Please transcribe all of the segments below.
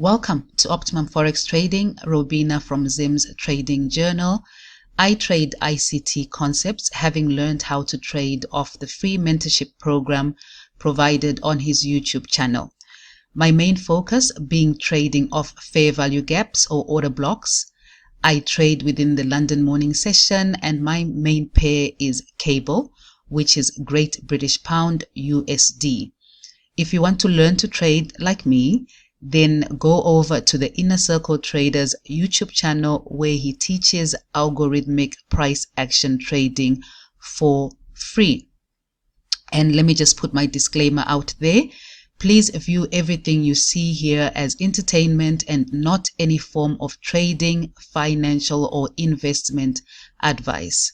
Welcome to Optimum Forex Trading. Robina from Zim's Trading Journal. I trade ICT concepts, having learned how to trade off the free mentorship program provided on his YouTube channel. My main focus being trading off fair value gaps or order blocks. I trade within the London morning session, and my main pair is cable, which is Great British Pound USD. If you want to learn to trade like me, then go over to the Inner Circle Traders YouTube channel, where he teaches algorithmic price action trading for free. And let me just put my disclaimer out there. Please view everything you see here as entertainment and not any form of trading, financial, or investment advice.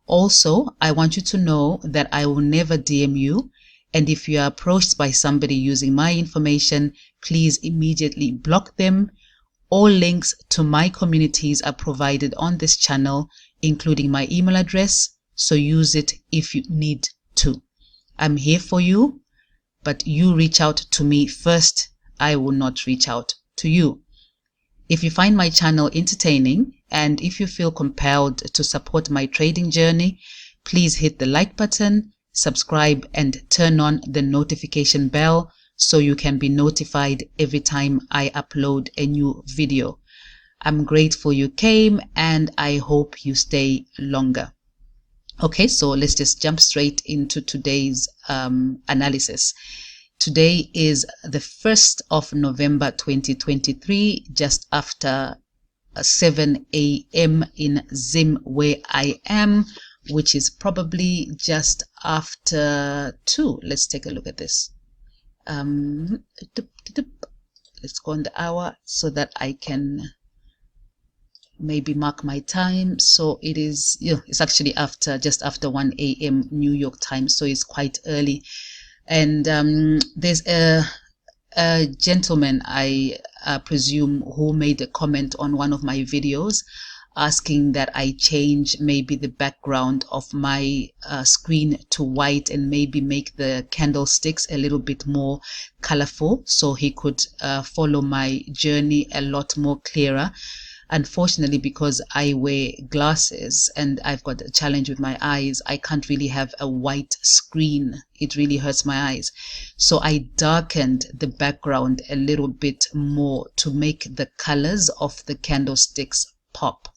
Also, I want you to know that I will never DM you. And if you are approached by somebody using my information, please immediately block them. All links to my communities are provided on this channel, including my email address, so use it if you need to. I'm here for you, but you reach out to me first. I will not reach out to you. If you find my channel entertaining, and if you feel compelled to support my trading journey, please hit the like button, subscribe, and turn on the notification bell so you can be notified every time I upload a new video. I'm grateful you came, and I hope you stay longer. Okay, so let's just jump straight into today's analysis. Today is the 1st of November 2023, just after 7 a.m. in Zim, where I am, which is probably just after 2. Let's take a look at this. Let's go on the hour so that I can maybe mark my time. So it is, it's actually just after 1 a.m. New York time, so it's quite early. And there's a gentleman, I presume, who made a comment on one of my videos asking that I change maybe the background of my screen to white and maybe make the candlesticks a little bit more colorful so he could follow my journey a lot more clearer. Unfortunately, because I wear glasses and I've got a challenge with my eyes, I can't really have a white screen. It really hurts my eyes. So I darkened the background a little bit more to make the colors of the candlesticks pop.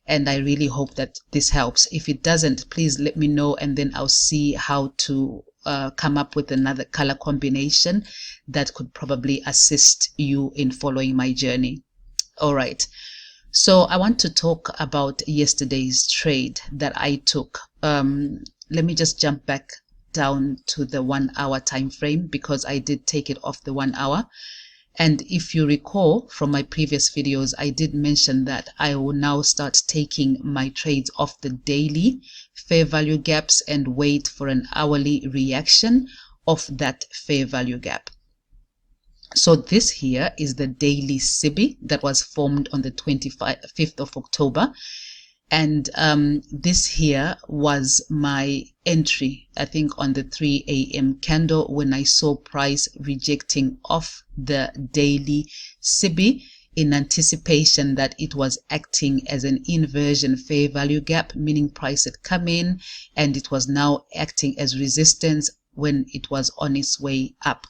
And I really hope that this helps. If it doesn't, please let me know, and then I'll see how to come up with another color combination that could probably assist you in following my journey. All right. So I want to talk about yesterday's trade that I took. Let me just jump back down to the 1 hour time frame, because I did take it off the 1 hour. And if you recall from my previous videos, I did mention that I will now start taking my trades off the daily fair value gaps and wait for an hourly reaction of that fair value gap. So this here is the daily CB that was formed on the 25th of October. And this here was my entry, I think, on the 3 a.m. candle, when I saw price rejecting off the daily CB in anticipation that it was acting as an inversion fair value gap, meaning price had come in and it was now acting as resistance when it was on its way up.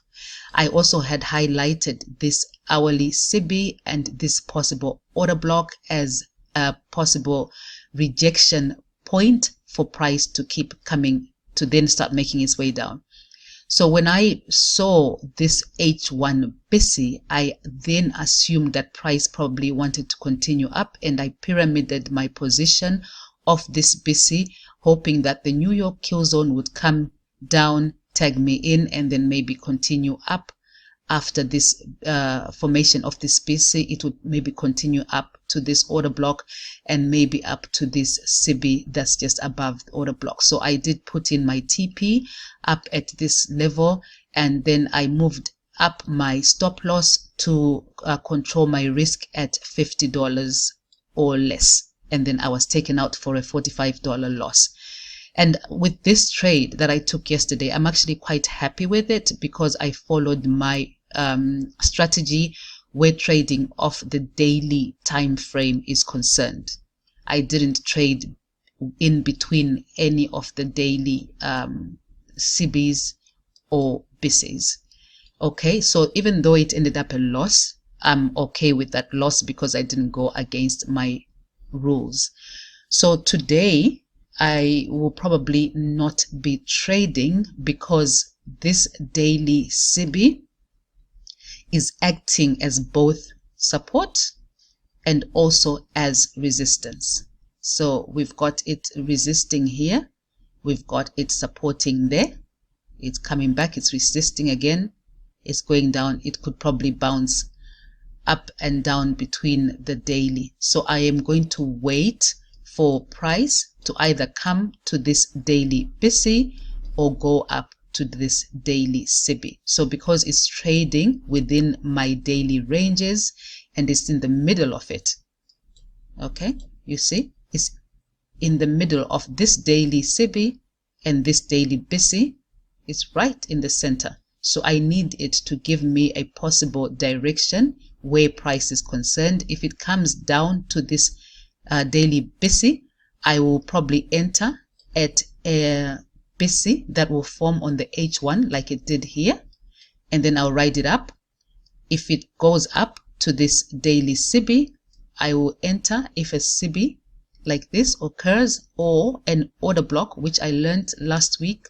I also had highlighted this hourly CB and this possible order block as a possible rejection point for price to keep coming, to then start making its way down. So when I saw this H1 busy, I then assumed that price probably wanted to continue up, and I pyramided my position of this busy, hoping that the New York kill zone would come down, tag me in, and then maybe continue up. After this formation of this BC, it would maybe continue up to this order block and maybe up to this CB that's just above the order block. So I did put in my TP up at this level, and then I moved up my stop loss to control my risk at $50 or less. And then I was taken out for a $45 loss. And with this trade that I took yesterday, I'm actually quite happy with it, because I followed my strategy where trading off the daily time frame is concerned. I didn't trade in between any of the daily CBs or BCs. Okay, so even though it ended up a loss, I'm okay with that loss because I didn't go against my rules. So today I will probably not be trading because this daily CB is acting as both support and also as resistance. So we've got it resisting here, we've got it supporting there, it's coming back, it's resisting again, it's going down. It could probably bounce up and down between the daily. So I am going to wait for price to either come to this daily BC or go up to this daily CB. So because it's trading within my daily ranges and it's in the middle of it, okay, you see it's in the middle of this daily CB and this daily BC. It's right in the center. So I need it to give me a possible direction where price is concerned. If it comes down to this daily BC, I will probably enter at a BC that will form on the H1 like it did here, and then I'll ride it up. If it goes up to this daily CB, I will enter if a CB like this occurs, or an order block, which I learned last week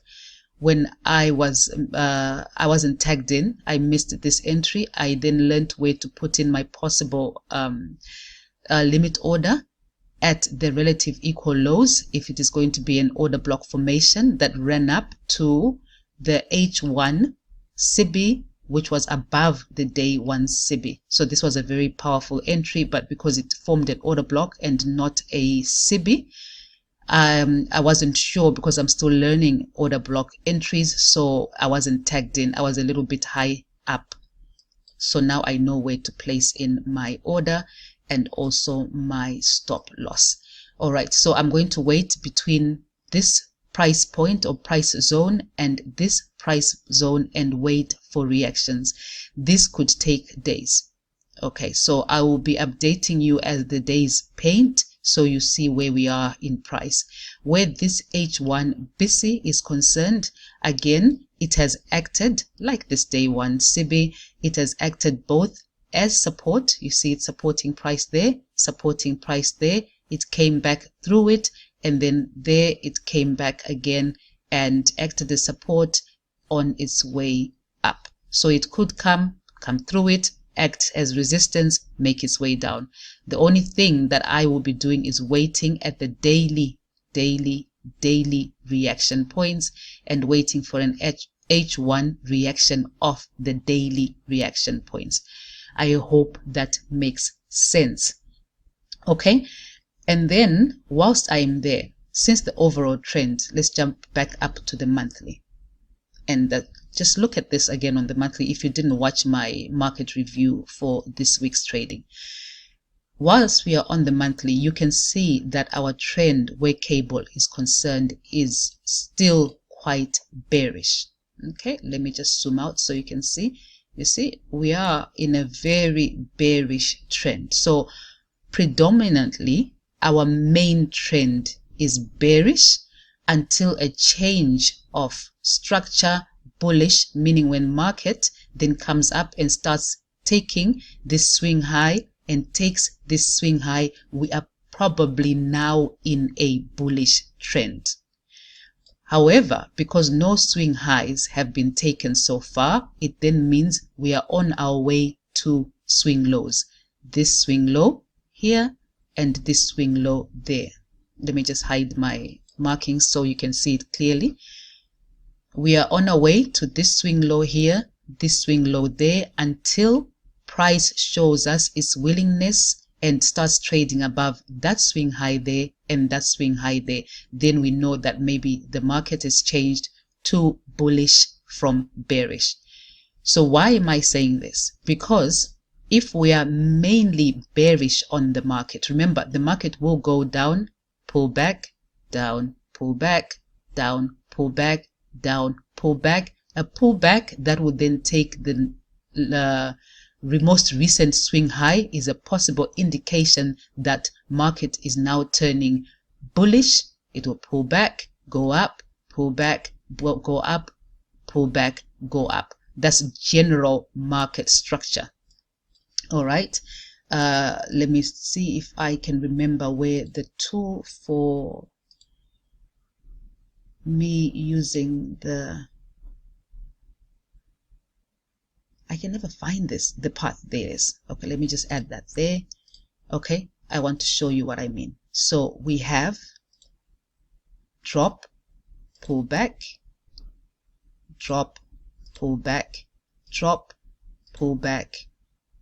when I wasn't tagged in. I missed this entry. I then learned where to put in my possible limit order at the relative equal lows if it is going to be an order block formation that ran up to the H1 CB, which was above the day 1 CB. So this was a very powerful entry, but because it formed an order block and not a CB, I wasn't sure because I'm still learning order block entries, so I wasn't tagged in. I was a little bit high up. So now I know where to place in my order and also my stop loss. All right, so I'm going to wait between this price point or price zone and this price zone and wait for reactions. This could take days. Okay, so I will be updating you as the days paint, so you see where we are in price. Where this H1 BC is concerned, again, it has acted like this day 1 CB. It has acted both as support. You see it supporting price there, supporting price there. It came back through it, and then there it came back again and acted as support on its way up. So it could come through it, act as resistance, make its way down. The only thing that I will be doing is waiting at the daily reaction points and waiting for an H1 reaction of the daily reaction points. I hope that makes sense. Okay, and then whilst I am there, since the overall trend, let's jump back up to the monthly and just look at this again on the monthly if you didn't watch my market review for this week's trading. Whilst we are on the monthly, you can see that our trend where cable is concerned is still quite bearish. Okay, let me just zoom out so you can see. You see, we are in a very bearish trend. So predominantly, our main trend is bearish until a change of structure, bullish, meaning when market then comes up and starts taking this swing high and takes this swing high, we are probably now in a bullish trend. However, because no swing highs have been taken so far, it then means we are on our way to swing lows. This swing low here and this swing low there. Let me just hide my markings so you can see it clearly. We are on our way to this swing low here, this swing low there, until price shows us its willingness and starts trading above that swing high there and that swing high there. Then we know that maybe the market has changed to bullish from bearish. So why am I saying this? Because if we are mainly bearish on the market, remember the market will go down, pull back, down, pull back, down, pull back, down, pull back, a pullback that would then take the most recent swing high is a possible indication that market is now turning bullish. It will pull back, go up, pull back, go up, pull back, go up. That's general market structure. All right. Let me see if I can remember where the tool for me using I can never find the path. There it is. Okay, let me just add that there. Okay, I want to show you what I mean. So we have drop, pull back, drop, pull back, drop, pull back,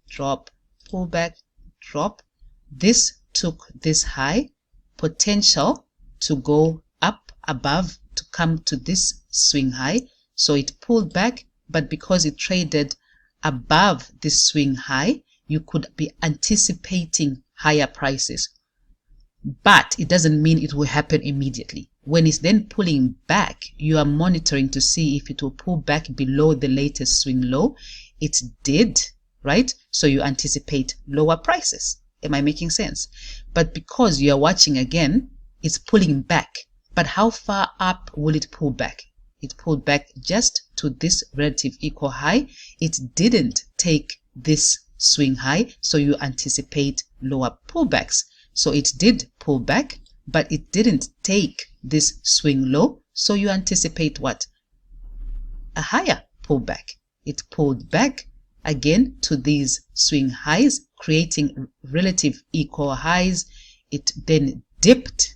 drop, pull back, drop. This took this high, potential to go up above to come to this swing high. So it pulled back, but because it traded above this swing high, you could be anticipating higher prices. But it doesn't mean it will happen immediately. When it's then pulling back, you are monitoring to see if it will pull back below the latest swing low. It did, right? So you anticipate lower prices. Am I making sense? But because you are watching again, it's pulling back. But how far up will it pull back? It pulled back just to this relative equal high. It didn't take this swing high, so you anticipate lower pullbacks. So it did pull back, but it didn't take this swing low, so you anticipate what? A higher pullback. It pulled back again to these swing highs, creating relative equal highs. It then dipped.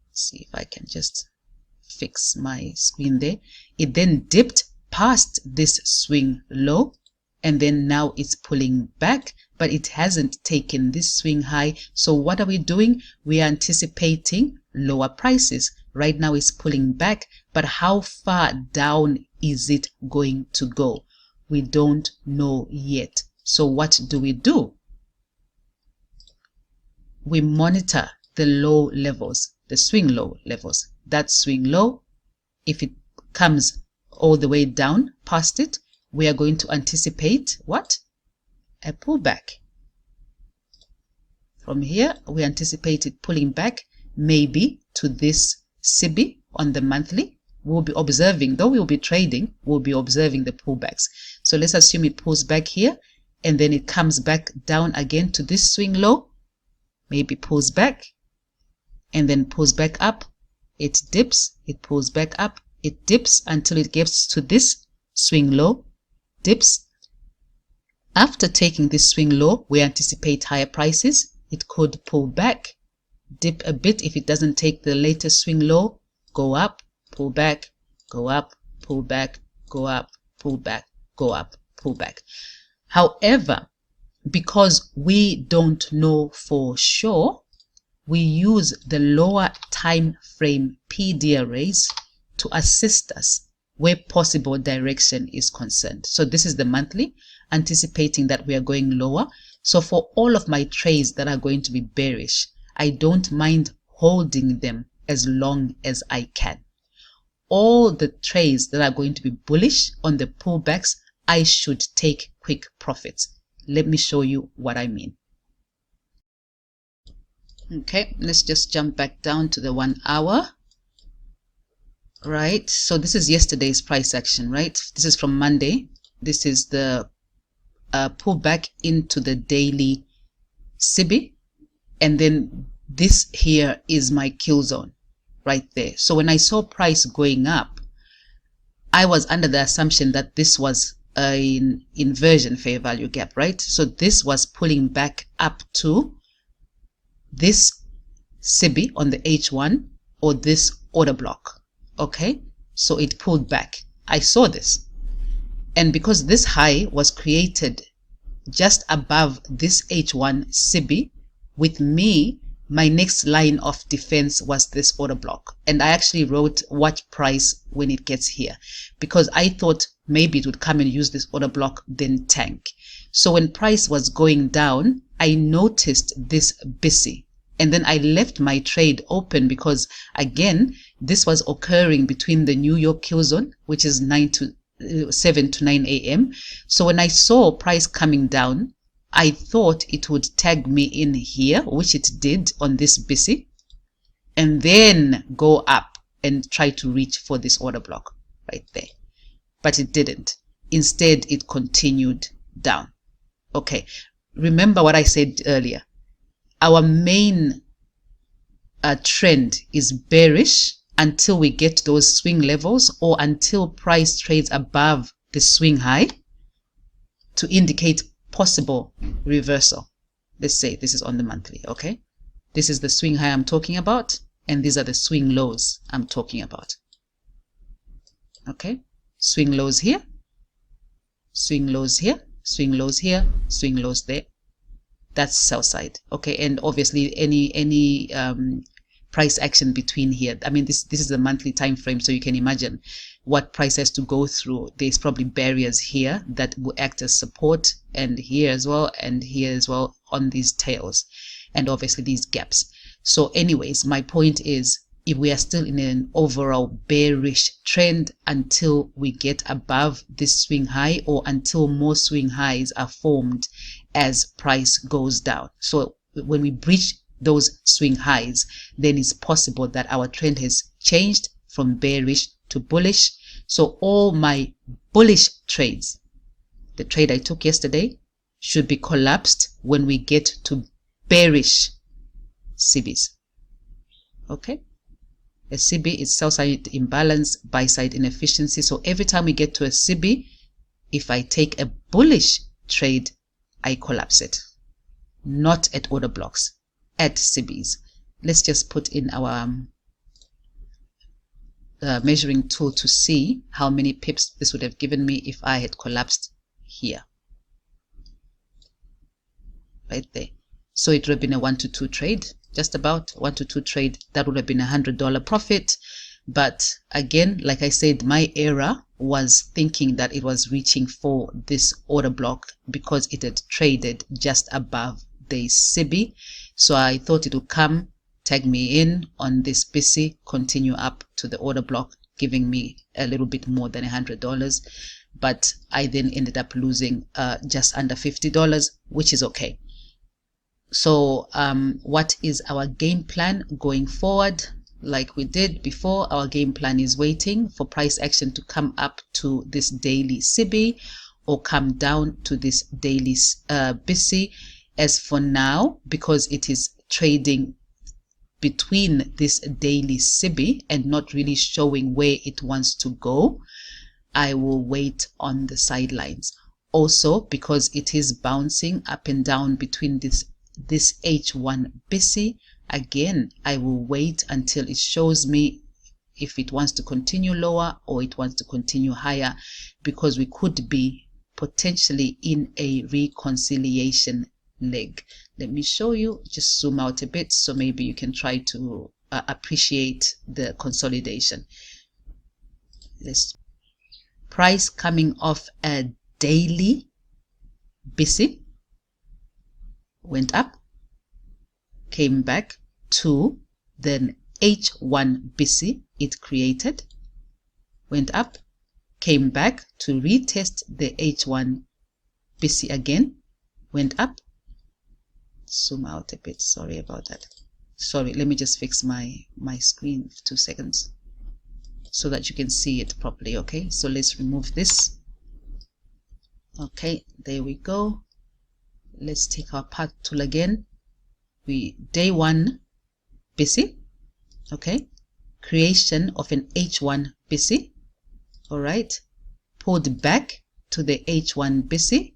Let's see if I can just fix my screen there. It then dipped past this swing low, and then now it's pulling back, but it hasn't taken this swing high. So what are we doing? We are anticipating lower prices. Right now it's pulling back, but how far down is it going to go? We don't know yet. So what do? We monitor the low levels, the swing low levels. That swing low, if it comes all the way down past it, we are going to anticipate what? A pullback. From here, we anticipate it pulling back maybe to this CB on the monthly. We'll be observing, though we'll be trading, we'll be observing the pullbacks. So let's assume it pulls back here, and then it comes back down again to this swing low, maybe pulls back, and then pulls back up. It dips, it pulls back up, it dips until it gets to this swing low, dips. After taking this swing low, we anticipate higher prices. It could pull back, dip a bit if it doesn't take the latest swing low, go up, pull back, go up, pull back, go up, pull back, go up, pull back. However, because we don't know for sure, we use the lower time frame PD arrays to assist us where possible direction is concerned. So this is the monthly, anticipating that we are going lower. So for all of my trades that are going to be bearish, I don't mind holding them as long as I can. All the trades that are going to be bullish on the pullbacks, I should take quick profits. Let me show you what I mean. Okay, let's just jump back down to the 1 hour. Right, so this is yesterday's price action, right? This is from Monday. This is the pullback into the daily CB, and then this here is my kill zone right there. So when I saw price going up, I was under the assumption that this was an inversion fair value gap, right? So this was pulling back up to this CB on the H1 or this order block. Okay, so it pulled back. I saw this, and because this high was created just above this H1 CB, with me, my next line of defense was this order block, and I actually wrote what price when it gets here, because I thought maybe it would come and use this order block, then tank. So when price was going down, I noticed this busy, and then I left my trade open because again, this was occurring between the New York kill zone, which is 9 to 7 to 9 a.m. So when I saw price coming down, I thought it would tag me in here, which it did on this BC, and then go up and try to reach for this order block right there. But it didn't. Instead, it continued down. Okay, remember what I said earlier. Our main trend is bearish until we get those swing levels, or until price trades above the swing high to indicate possible reversal. Let's say this is on the monthly, okay? This is the swing high I'm talking about, and these are the swing lows I'm talking about. Okay, swing lows here, swing lows here, swing lows here, swing lows there. That's sell side. Okay, and obviously any price action between here. I mean, this is the monthly time frame, so you can imagine what price has to go through. There's probably barriers here that will act as support, and here as well, and here as well on these tails, and obviously these gaps. So anyways, my point is, if we are still in an overall bearish trend until we get above this swing high, or until more swing highs are formed as price goes down. So when we breach those swing highs, then it's possible that our trend has changed from bearish to bullish. So all my bullish trades, the trade I took yesterday, should be collapsed when we get to bearish CBs. Okay, a CB is sell side imbalance, buy side inefficiency. So every time we get to a CB, if I take a bullish trade, I collapse it. Not at order blocks, at CBs. Let's just put in our measuring tool to see how many pips this would have given me if I had collapsed here. Right there. So it would have been a 1 to 2 trade, just about 1 to 2 trade. That would have been $100 profit. But again, like I said, my error was thinking that it was reaching for this order block because it had traded just above the CB. So I thought it would come, tag me in on this BC, continue up to the order block, giving me a little bit more than $100. But I then ended up losing just under $50, which is okay. So what is our game plan going forward? Like we did before, our game plan is waiting for price action to come up to this daily CB or come down to this daily BC. As for now, because it is trading between this daily CB and not really showing where it wants to go, I will wait on the sidelines. Also, because it is bouncing up and down between this H1 BC, again, I will wait until it shows me if it wants to continue lower or it wants to continue higher, because we could be potentially in a reconciliation leg. Let me show you, just zoom out a bit so maybe you can try to appreciate the consolidation. This price coming off a daily BC, went up, came back to the H1 BC it created, went up, came back to retest the H1 BC again, went up. Zoom out a bit, sorry about that. Sorry, let me just fix my screen for 2 seconds so that you can see it properly. Okay, so let's remove this. Okay, there we go. Let's take our path tool again. Day 1 BC, okay, creation of an H1 BC, all right, pulled back to the H1 BC,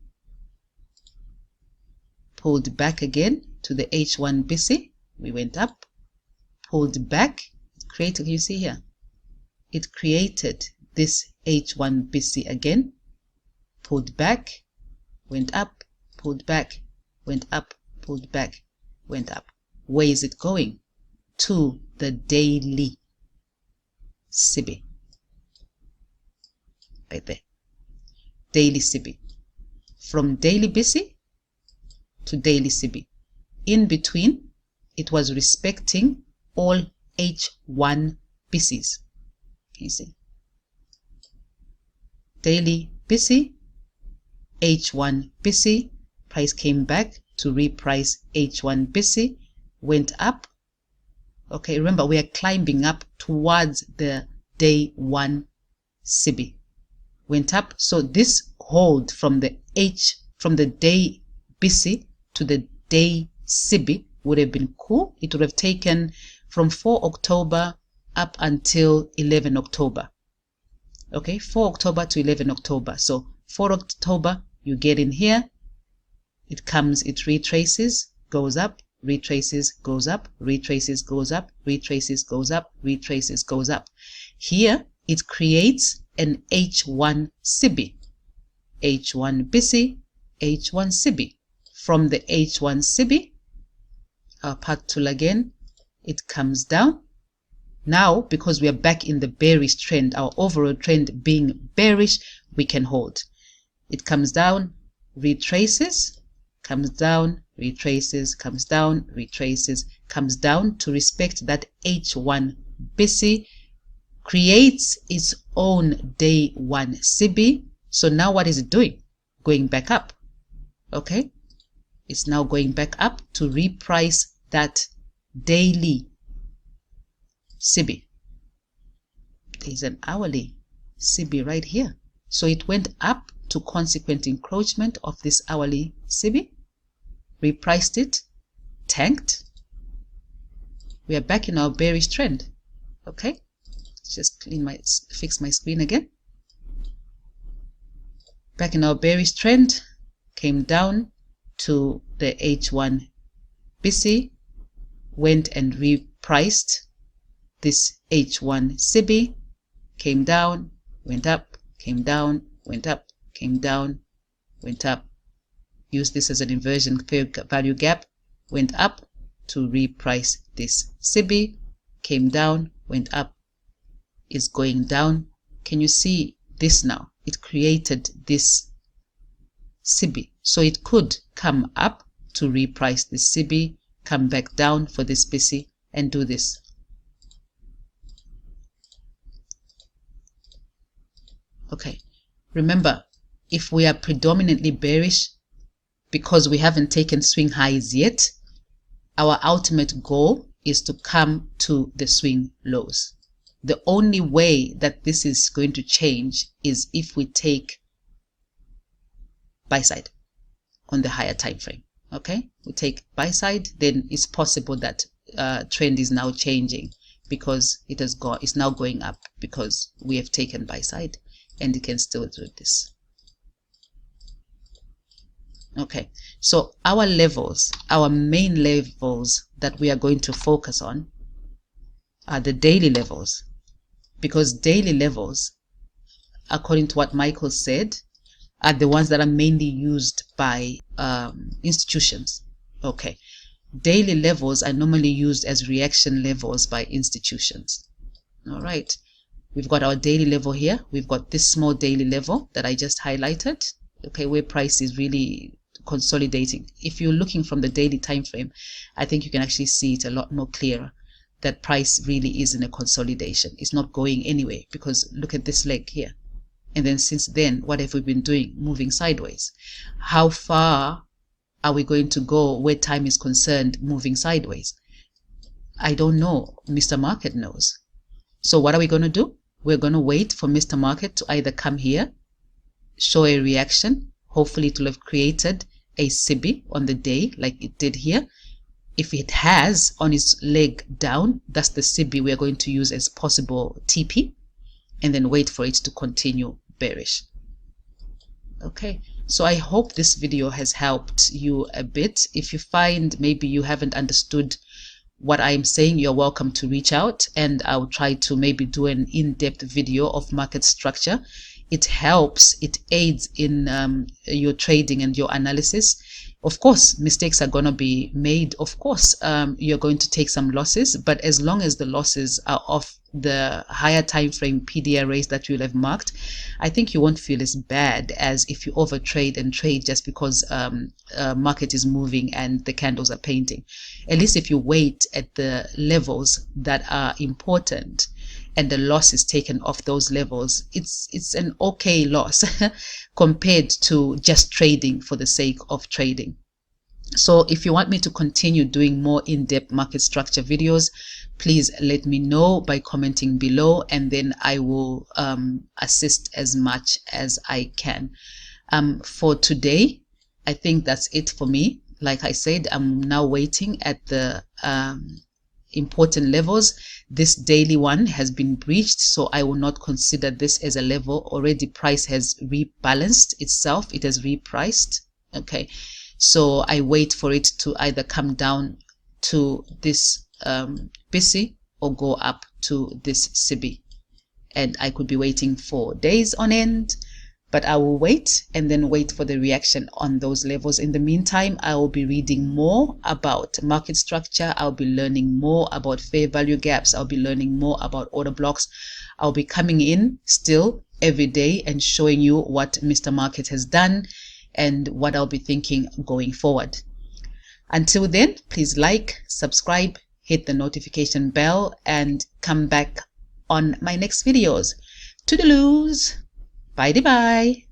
pulled back again to the H1 BC, we went up, pulled back, created, you see here, it created this H1 BC again, pulled back, went up, pulled back, went up, pulled back, went up. Where is it going? To the daily CB. Right there. Daily CB. From daily BC to daily CB. In between, it was respecting all H1 BCs. Can you see? daily BUSD, H1 BUSD, price came back to reprice H1 BUSD, went up. Okay, remember we are climbing up towards the day 1 CB, went up. So this hold from the day BUSD to the day CB would have been cool. It would have taken from 4 October up until 11 October. Okay, 4 October to 11 October. So 4 October, you get in here, it comes, it retraces, goes up, retraces, goes up, retraces, goes up, retraces, goes up, retraces, goes up. Here, it creates an H1 CB, H1 BUSD, H1 CB. From the H1 CB, our path tool again, it comes down. Now, because we are back in the bearish trend, our overall trend being bearish, we can hold. It comes down, retraces, comes down, retraces, comes down, retraces, comes down to respect that H1 BUSD, creates its own day 1 CB. So now what is it doing? Going back up. Okay, it's now going back up to reprice that daily CB. There's an hourly CB right here. So it went up to consequent encroachment of this hourly CB, repriced it, tanked. We are back in our bearish trend. Okay, let's just fix my screen again. Back in our bearish trend, came down to the H1 BUSD, went and repriced this H1 CB, came down, went up, came down, went up, came down, went up. Use this as an inversion fair value gap, went up to reprice this CB, came down, went up, is going down. Can you see this now? It created this CB. So it could come up to reprice this CB, come back down for this BUSD and do this. Okay, remember, if we are predominantly bearish because we haven't taken swing highs yet, our ultimate goal is to come to the swing lows. The only way that this is going to change is if we take buy side on the higher time frame. Okay, we take buy side, then it's possible that trend is now changing because it's now going up because we have taken buy side, and it can still do this. Okay, so our levels, our main levels that we are going to focus on are the daily levels, because daily levels, according to what Michael said, are the ones that are mainly used by institutions. Okay, daily levels are normally used as reaction levels by institutions. All right, we've got our daily level here. We've got this small daily level that I just highlighted. Okay, where price is really consolidating. If you're looking from the daily time frame, I think you can actually see it a lot more clearer that price really is in a consolidation. It's not going anywhere, because look at this leg here. And then since then, what have we been doing? Moving sideways. How far are we going to go where time is concerned moving sideways? I don't know. Mr. Market knows. So what are we going to do? We're going to wait for Mr. Market to either come here, show a reaction. Hopefully it will have created a CB on the day like it did here. If it has on its leg down, that's the CB we are going to use as possible TP, and then wait for it to continue bearish. Okay, so I hope this video has helped you a bit. If you find maybe you haven't understood what I'm saying, you're welcome to reach out, and I'll try to maybe do an in-depth video of market structure. It helps, it aids in your trading and your analysis. Of course, mistakes are going to be made. Of course, you're going to take some losses, but as long as the losses are off the higher time frame PDR rates that you'll have marked, I think you won't feel as bad as if you overtrade and trade just because market is moving and the candles are painting. At least if you wait at the levels that are important and the loss is taken off those levels, it's an okay loss compared to just trading for the sake of trading. So if you want me to continue doing more in-depth market structure videos, please let me know by commenting below, and then I will assist as much as I can. For today, I think that's it for me. Like I said, I'm now waiting at the important levels. This daily one has been breached, so I will not consider this as a level. Already price has rebalanced itself, it has repriced. Okay, so I wait for it to either come down to this BC or go up to this CB, and I could be waiting for days on end, but I will wait and then wait for the reaction on those levels. In the meantime, I will be reading more about market structure. I'll be learning more about fair value gaps. I'll be learning more about order blocks. I'll be coming in still every day and showing you what Mr. Market has done and what I'll be thinking going forward. Until then, please like, subscribe, hit the notification bell, and come back on my next videos. Toodaloos! Bye-bye.